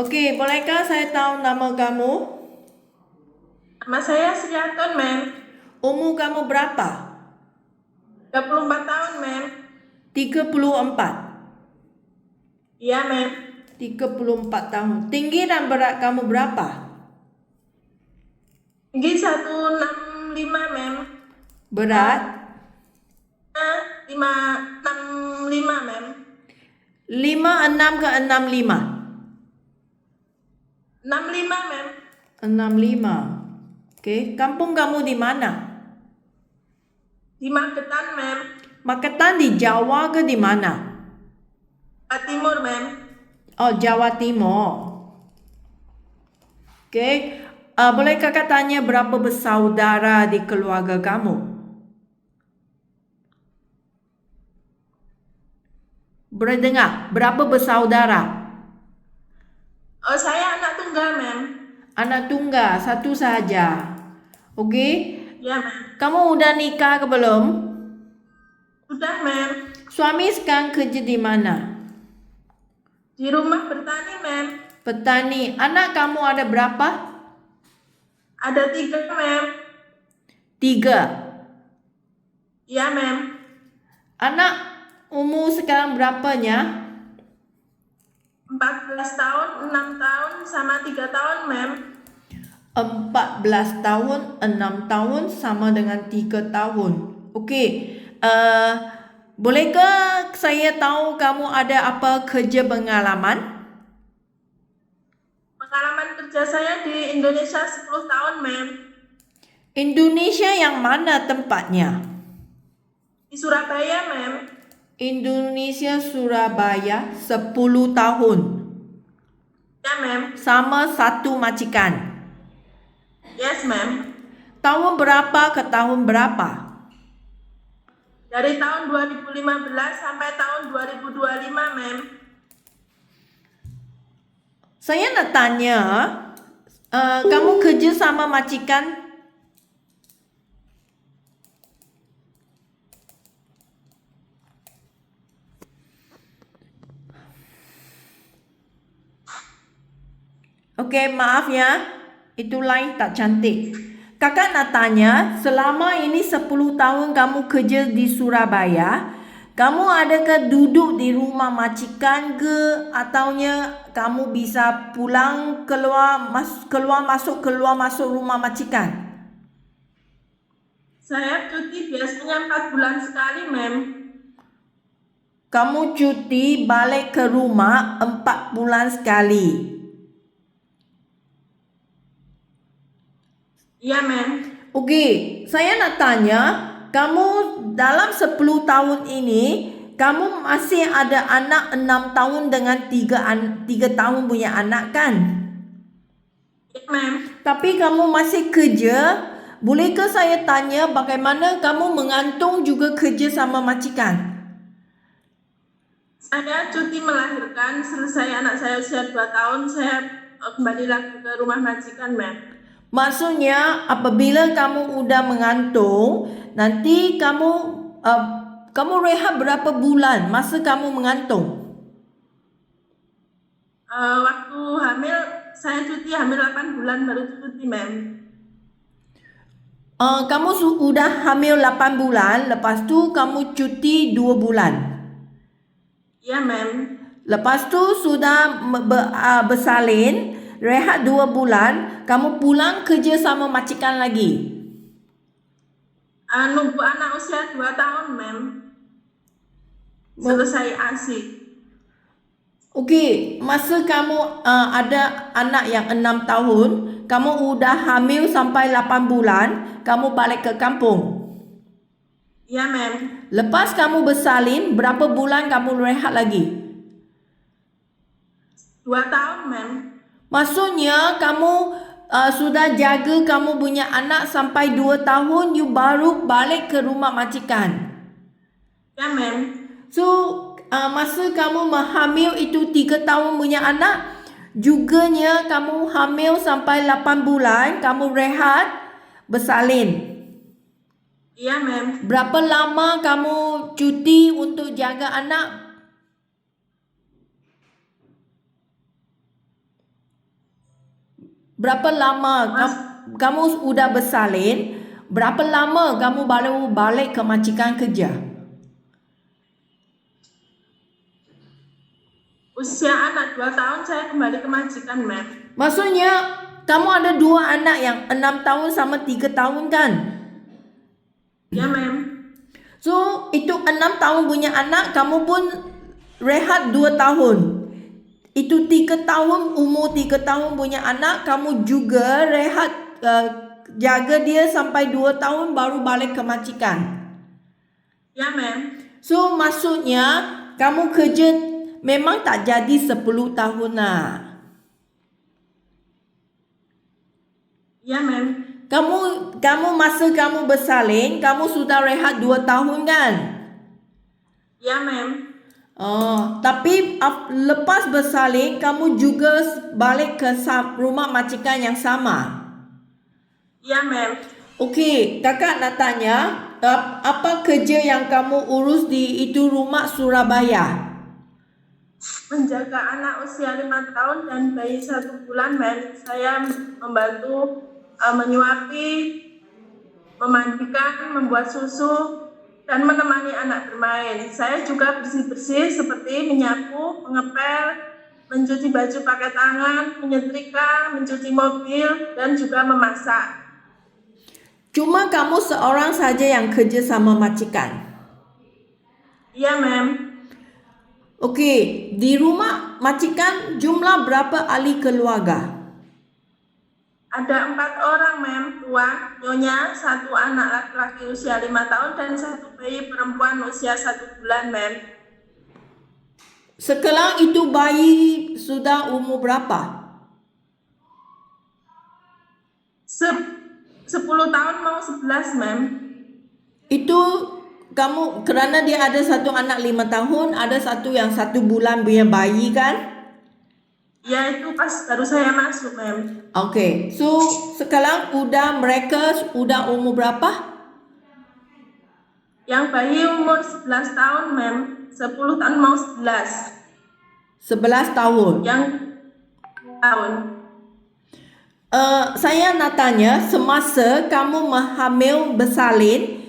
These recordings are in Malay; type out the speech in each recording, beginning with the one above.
Okey, bolehkah saya tahu nama kamu? Nama saya Srianton, ma'am. Umur kamu berapa? 34 tahun, ma'am. 34. Iya, ma'am. 34 tahun. Tinggi dan berat kamu berapa? Tinggi 165, ma'am. Berat? 565, ma'am. 56 ke 65? 65, ma'am. 65. Okey, kampung kamu di mana? Di Magetan, ma'am. Magetan di Jawa ke di mana? Timur, ma'am. Oh, Jawa Timur. Okey, boleh kakak tanya berapa bersaudara di keluarga kamu? Boleh dengar, berapa bersaudara? Saya anak tunggal, ma'am. Anak tunggal, satu sahaja. Okey, Iya, ma'am. kamu udah nikah ke belum? Sudah, ma'am. Suami sekarang kerja di mana? Di rumah bertani, ma'am. Petani. Anak kamu ada berapa? Ada 3, ma'am. 3. Iya, ma'am. Anak umur sekarang berapanya? 14 tahun, 6 tahun, sama 3 tahun, ma'am. 14 tahun, 6 tahun sama dengan 3 tahun. Okey. Bolehkah saya tahu kamu ada apa kerja pengalaman? Pengalaman kerja saya di Indonesia 10 tahun, ma'am. Indonesia yang mana tempatnya? Di Surabaya, ma'am. Indonesia Surabaya 10 tahun. Ya, ma'am. Sama satu majikan. Yes, ma'am. Tahun berapa ke tahun berapa? Dari tahun 2015 sampai tahun 2025, ma'am. Saya nak tanya, kamu kerja sama majikan? Okey, maaf ya. Itu line tak cantik. Kakak nak tanya, selama ini 10 tahun kamu kerja di Surabaya, kamu adakah duduk di rumah majikan ke ataunya kamu bisa pulang keluar masuk rumah majikan? Saya cuti biasanya 4 bulan sekali, ma'am. Kamu cuti balik ke rumah 4 bulan sekali. Iya, ma'am. Okey, saya nak tanya, kamu dalam 10 tahun ini, kamu masih ada anak 6 tahun dengan 3 tahun punya anak kan? Iya, ma'am. Tapi kamu masih kerja, bolehkah saya tanya bagaimana kamu mengantung juga kerja sama majikan? Saya cuti melahirkan, selesai anak saya usia 2 tahun, saya kembali lagi ke rumah majikan, ma'am. Maksudnya apabila kamu udah mengantung, nanti kamu rehat berapa bulan masa kamu mengantung? Waktu hamil, saya cuti hamil 8 bulan baru cuti, ma'am. Kamu sudah hamil 8 bulan, lepas tu kamu cuti 2 bulan. Iya, ma'am. Lepas tu sudah bersalin, rehat 2 bulan, kamu pulang kerja sama majikan lagi. Nunggu anak usia 2 tahun, ma'am. Selesai ASI. Okey, masa kamu ada anak yang 6 tahun, kamu udah hamil sampai 8 bulan, kamu balik ke kampung. Iya, ma'am. Lepas kamu bersalin, berapa bulan kamu rehat lagi? 2 tahun, ma'am. Maksudnya kamu sudah jaga kamu punya anak sampai 2 tahun, you baru balik ke rumah majikan. Ya, ma'am. So, masa kamu hamil itu 3 tahun punya anak, juganya kamu hamil sampai 8 bulan, kamu rehat, bersalin. Iya, ma'am. Berapa lama kamu cuti untuk jaga anak? Berapa lama Mas, kamu udah bersalin? Berapa lama kamu baru balik ke majikan kerja? usia anak 2 tahun saya kembali ke majikan, ma'am. Maksudnya kamu ada 2 anak yang 6 tahun sama 3 tahun kan? Ya, ma'am. So itu 6 tahun punya anak, kamu pun rehat 2 tahun. Itu 3 tahun, umur 3 tahun punya anak, kamu juga rehat, jaga dia sampai 2 tahun baru balik ke majikan. Ya, ma'am. So maksudnya kamu kerja memang tak jadi 10 tahun lah. Ya, ma'am. Kamu masa kamu bersalin, kamu sudah rehat 2 tahun kan? Ya, ma'am. Tapi lepas bersalin, kamu juga balik ke rumah majikan yang sama. Ya, ma'am. Okey, kakak nak tanya, apa kerja yang kamu urus di itu rumah Surabaya? Menjaga anak usia 5 tahun dan bayi 1 bulan, ma'am. Saya membantu menyuapi, memandikan, membuat susu, dan menemani anak bermain. Saya juga bersih-bersih seperti menyapu, mengepel, mencuci baju pakai tangan, menyetrika, mencuci mobil, dan juga memasak. Cuma kamu seorang saja yang kerja sama majikan? Iya, ma'am. Okey, di rumah majikan jumlah berapa ahli keluarga? Ada 4 orang, ma'am. Tuan, nyonya, 1 anak laki-laki usia 5 tahun, dan 1 bayi perempuan usia 1 bulan, ma'am. Sekarang itu bayi sudah umur berapa? 10 tahun mau 11, ma'am. Itu kamu kerana dia ada 1 anak 5 tahun, ada satu yang 1 bulan punya bayi kan? Ya, itu pas baru saya masuk, ma'am. Okey, so sekarang mereka udah umur berapa? Yang bayi umur 11 tahun, ma'am. 10 tahun mau 11. 11 tahun. Yang tahun. Saya nak tanya, semasa kamu hamil bersalin,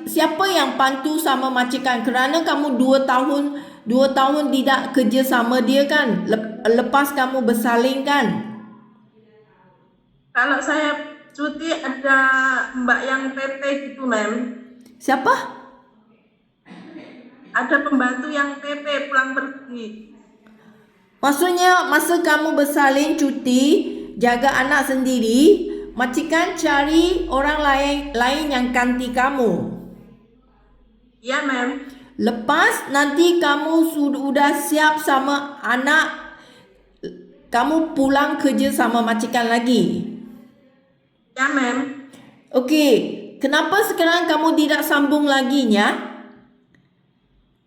siapa yang bantu sama majikan? Kerana kamu 2 tahun tidak kerja sama dia kan? Lepas kamu bersalin kan? Kalau saya cuti ada mbak yang PP gitu, ma'am. Siapa? Ada pembantu yang PP pulang pergi. Maksudnya masa kamu bersalin cuti, jaga anak sendiri, majikan cari orang lain yang ganti kamu. Ya, ma'am. Lepas nanti kamu sudah siap sama anak, kamu pulang kerja sama majikan lagi. Ya, ma'am. Okey, kenapa sekarang kamu tidak sambung lagi nya?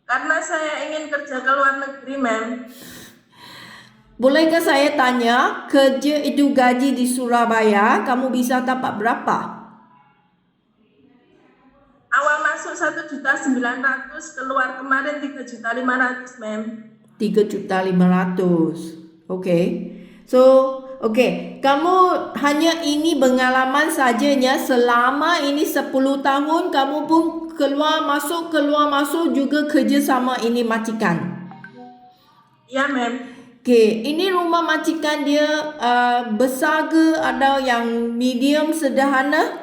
Karena saya ingin kerja ke luar negeri, ma'am. Bolehkah saya tanya, kerja itu gaji di Surabaya, kamu bisa dapat berapa? Awal masuk 1.900.000, keluar kemarin 3.500.000, ma'am. 3.500.000. Okey. So, okey, kamu hanya ini pengalaman sajanya selama ini 10 tahun kamu pun keluar masuk juga kerja sama ini majikan. Ya, ma'am. Okey, ini rumah majikan dia besar ke atau yang medium sederhana?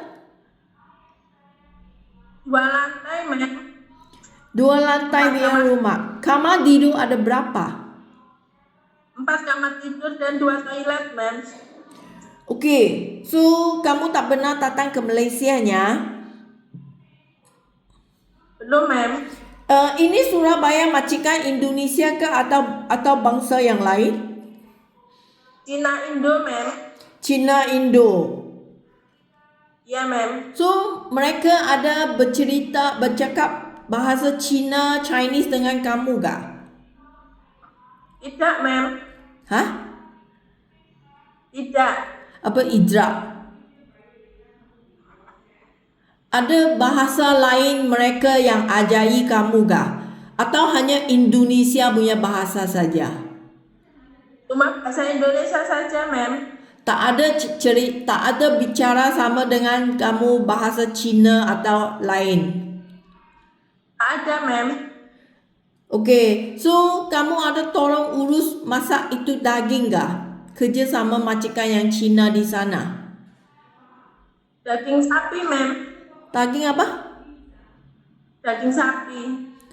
2 lantai, ma'am. 2 lantai punya rumah. Kamar tidur ada berapa? 4 kamar tidur dan 2 toilet, ma'am. Okey, so kamu tak pernah datang ke Malaysia nya? Belum, ma'am. Ini Surabaya majikan Indonesia ke atau bangsa yang lain? Cina Indo, ma'am. Cina Indo. Ya, ma'am. So mereka ada bercakap bahasa Cina, Chinese dengan kamu gak? Tidak, ma'am. Hah? Tidak. Apa idrak? Ada bahasa lain mereka yang ajari kamu gak? Atau hanya Indonesia punya bahasa saja? Cuma bahasa Indonesia saja, ma'am. Tak ada tak ada bicara sama dengan kamu bahasa Cina atau lain. Tak ada, ma'am. Okey, so kamu ada tolong urus masak itu daging gak? Kerja sama majikan yang Cina di sana. Daging sapi, ma'am. Daging apa? Daging sapi.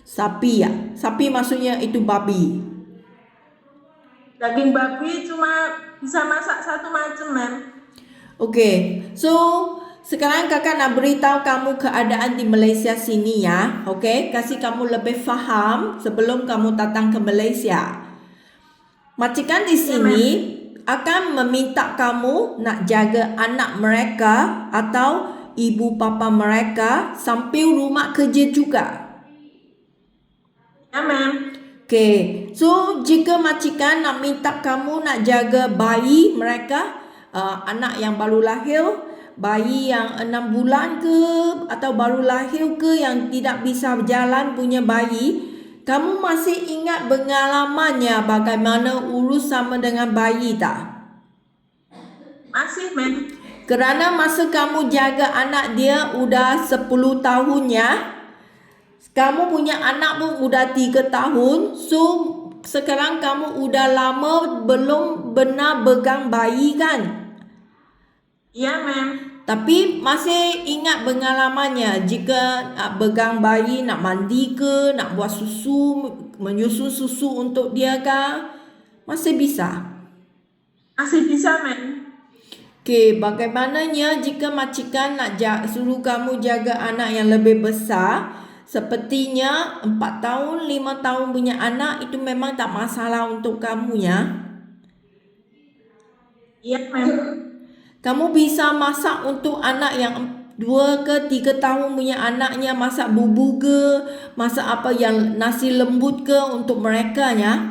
Sapi ya? Sapi maksudnya itu babi. Daging babi cuma bisa masak satu macam, ma'am. Okey, so sekarang kakak nak beritahu kamu keadaan di Malaysia sini ya. Okey, kasih kamu lebih faham sebelum kamu datang ke Malaysia. Majikan di sini akan meminta kamu nak jaga anak mereka atau ibu bapa mereka sambil rumah kerja juga. Ya, ma'am. Okey, so jika majikan nak minta kamu nak jaga bayi mereka, anak yang baru lahir, bayi yang 6 bulan ke atau baru lahir ke yang tidak bisa berjalan punya bayi, kamu masih ingat pengalamannya bagaimana urus sama dengan bayi tak? Masih, ma'am. Kerana masa kamu jaga anak dia udah 10 tahunnya, kamu punya anak pun udah 3 tahun, so sekarang kamu udah lama belum benar pegang bayi kan? Iya, ma'am. Tapi masih ingat pengalamannya jika nak pegang bayi, nak mandi ke, nak buat susu, menyusu susu untuk dia kah? Masih bisa? Masih bisa, ma'am. Okey, bagaimananya jika majikan nak suruh kamu jaga anak yang lebih besar, sepertinya 4 tahun, 5 tahun punya anak itu memang tak masalah untuk kamu ya. Iya, ma'am. Kamu bisa masak untuk anak yang 2 ke 3 tahun punya anaknya, masak bubur ke, masak apa yang nasi lembut ke untuk mereka ya.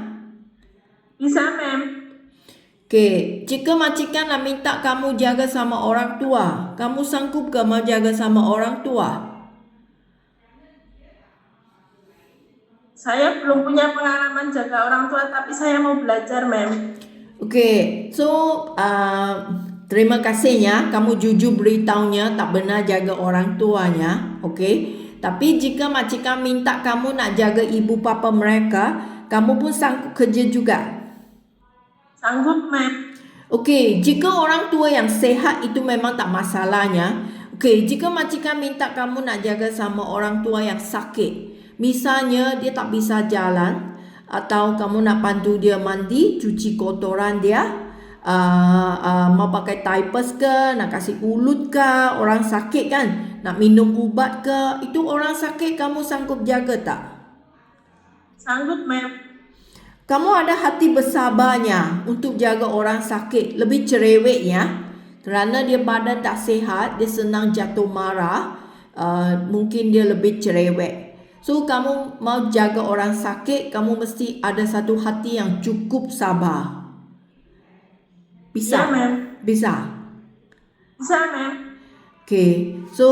Bisa, ma'am. Okey, jika majikan nak minta kamu jaga sama orang tua, kamu sanggup ke mau jaga sama orang tua? Saya belum punya pengalaman jaga orang tua, tapi saya mau belajar, ma'am. Okey, so terima kasihnya kamu jujur beritahunya tak benar jaga orang tuanya. Okey. Tapi jika majikan minta kamu nak jaga ibu bapa mereka, kamu pun sanggup kerja juga. Sanggup, ma'am. Okey, jika orang tua yang sehat itu memang tak masalahnya. Okey, jika majikan minta kamu nak jaga sama orang tua yang sakit, misalnya dia tak bisa jalan, atau kamu nak bantu dia mandi, cuci kotoran dia, mau pakai diapers ke, nak kasih ulut ke, orang sakit kan, nak minum ubat ke, itu orang sakit kamu sanggup jaga tak? Sanggup, ma'am. Kamu ada hati bersabarnya untuk jaga orang sakit, lebih cerewet ya. Kerana dia badan tak sihat, dia senang jatuh marah, mungkin dia lebih cerewet. So kamu mau jaga orang sakit, kamu mesti ada satu hati yang cukup sabar. Bisa? Ya, ma'am. Bisa. Bisa, ma'am. Okay. So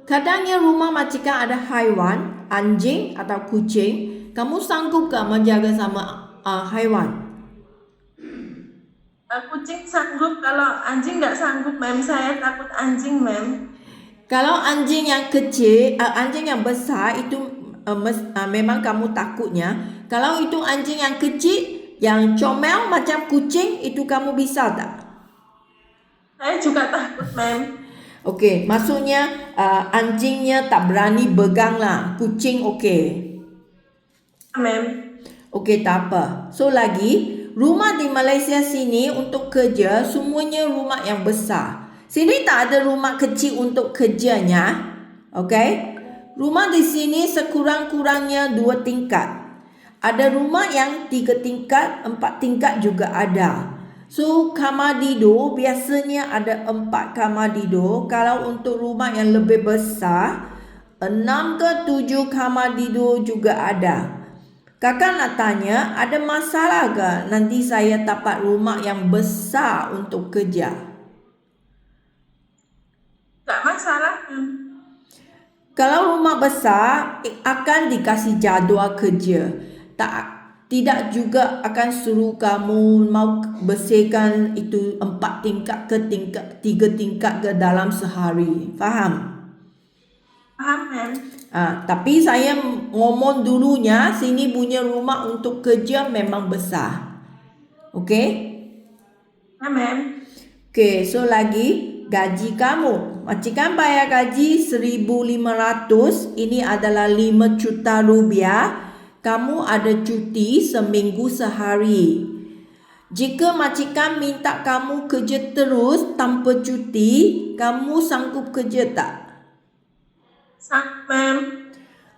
kadangnya rumah majikan ada haiwan, anjing atau kucing. Kamu sanggup ke menjaga sama haiwan? Kucing sanggup, kalau anjing nggak sanggup, ma'am. Saya takut anjing, ma'am. Kalau anjing yang kecil, anjing yang besar itu memang kamu takutnya. Kalau itu anjing yang kecil, yang comel macam kucing, itu kamu bisa tak? Saya juga takut, ma'am. Okey, maksudnya anjingnya tak berani pegang lah. Kucing okey. Ma'am. Okey, tak apa. So lagi, rumah di Malaysia sini untuk kerja semuanya rumah yang besar. Sini tak ada rumah kecil untuk kerjanya. Okey? Rumah di sini sekurang-kurangnya 2 tingkat. Ada rumah yang 3 tingkat, 4 tingkat juga ada. So kamar tidur biasanya ada 4 kamar tidur. Kalau untuk rumah yang lebih besar, 6 ke 7 kamar tidur juga ada. Kakak nak tanya, ada masalah ke nanti saya dapat rumah yang besar untuk kerja? Nggak masalah, ma'am. Kalau rumah besar akan dikasih jadual kerja. Tak tidak juga akan suruh kamu mau bersihkan itu 4 tingkat ke 3 tingkat ke dalam sehari. Faham? Paham, ma'am. Tapi saya ngomong dulunya, sini punya rumah untuk kerja memang besar. Okey? Ya, ma'am. Okey, so lagi gaji kamu. Majikan bayar gaji 1,500, ini adalah 5 juta rupiah. Kamu ada cuti seminggu sehari. Jika majikan minta kamu kerja terus tanpa cuti, kamu sanggup kerja tak? Sanggup, ma'am.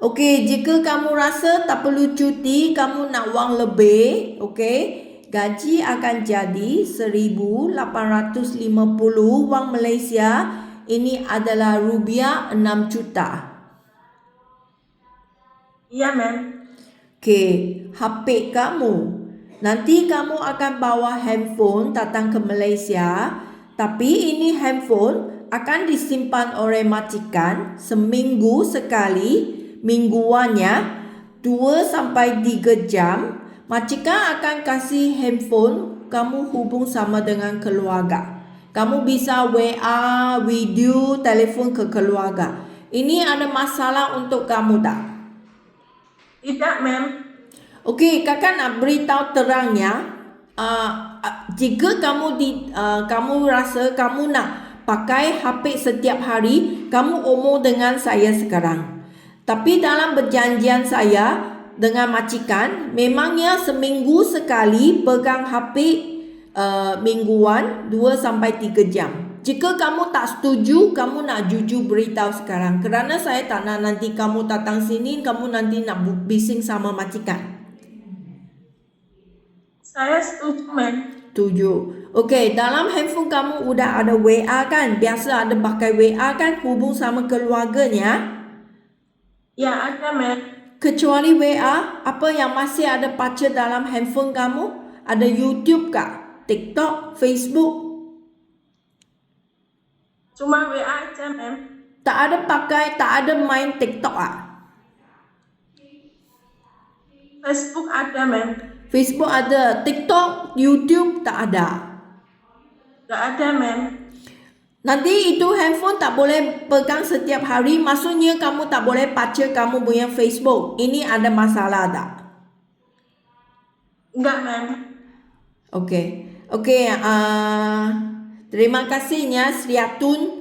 Okey, jika kamu rasa tak perlu cuti, kamu nak wang lebih, okey, gaji akan jadi 1,850 wang Malaysia. Ini adalah rupiah 6 juta. Iya, ma'am. Okey, HP kamu. Nanti kamu akan bawa handphone datang ke Malaysia, tapi ini handphone akan disimpan oleh majikan seminggu sekali, mingguannya 2 sampai 3 jam. Majikan akan kasih handphone kamu hubung sama dengan keluarga. Kamu bisa WA, video, telefon ke keluarga. Ini ada masalah untuk kamu tak? Tidak, ma'am. Okey, kakak nak beritahu terangnya. Jika kamu rasa kamu nak pakai HP setiap hari, kamu omong dengan saya sekarang. Tapi dalam perjanjian saya dengan majikan, memangnya seminggu sekali pegang HP mingguan 2 sampai 3 jam. Jika kamu tak setuju, kamu nak jujur beritahu sekarang. Kerana saya tak nak nanti kamu datang sini, kamu nanti nak bising sama majikan. Saya setuju, ma'am. Setuju. Okey, dalam handphone kamu udah ada WA kan? Biasa ada pakai WA kan? Hubung sama keluarganya. Ya, ada, ma'am. Kecuali WA, apa yang masih ada baca dalam handphone kamu? Ada YouTube kah? TikTok, Facebook? Cuma WA aja, ma'am. Tak ada main TikTok ah? Facebook ada, ma'am. Facebook ada, TikTok, YouTube tak ada. Nggak ada, ma'am. Nanti itu handphone tak boleh pegang setiap hari, maksudnya kamu tak boleh baca kamu punya Facebook. Ini ada masalah tak? Enggak, ma'am. Okey. Okey, terima kasihnya Sri Atun.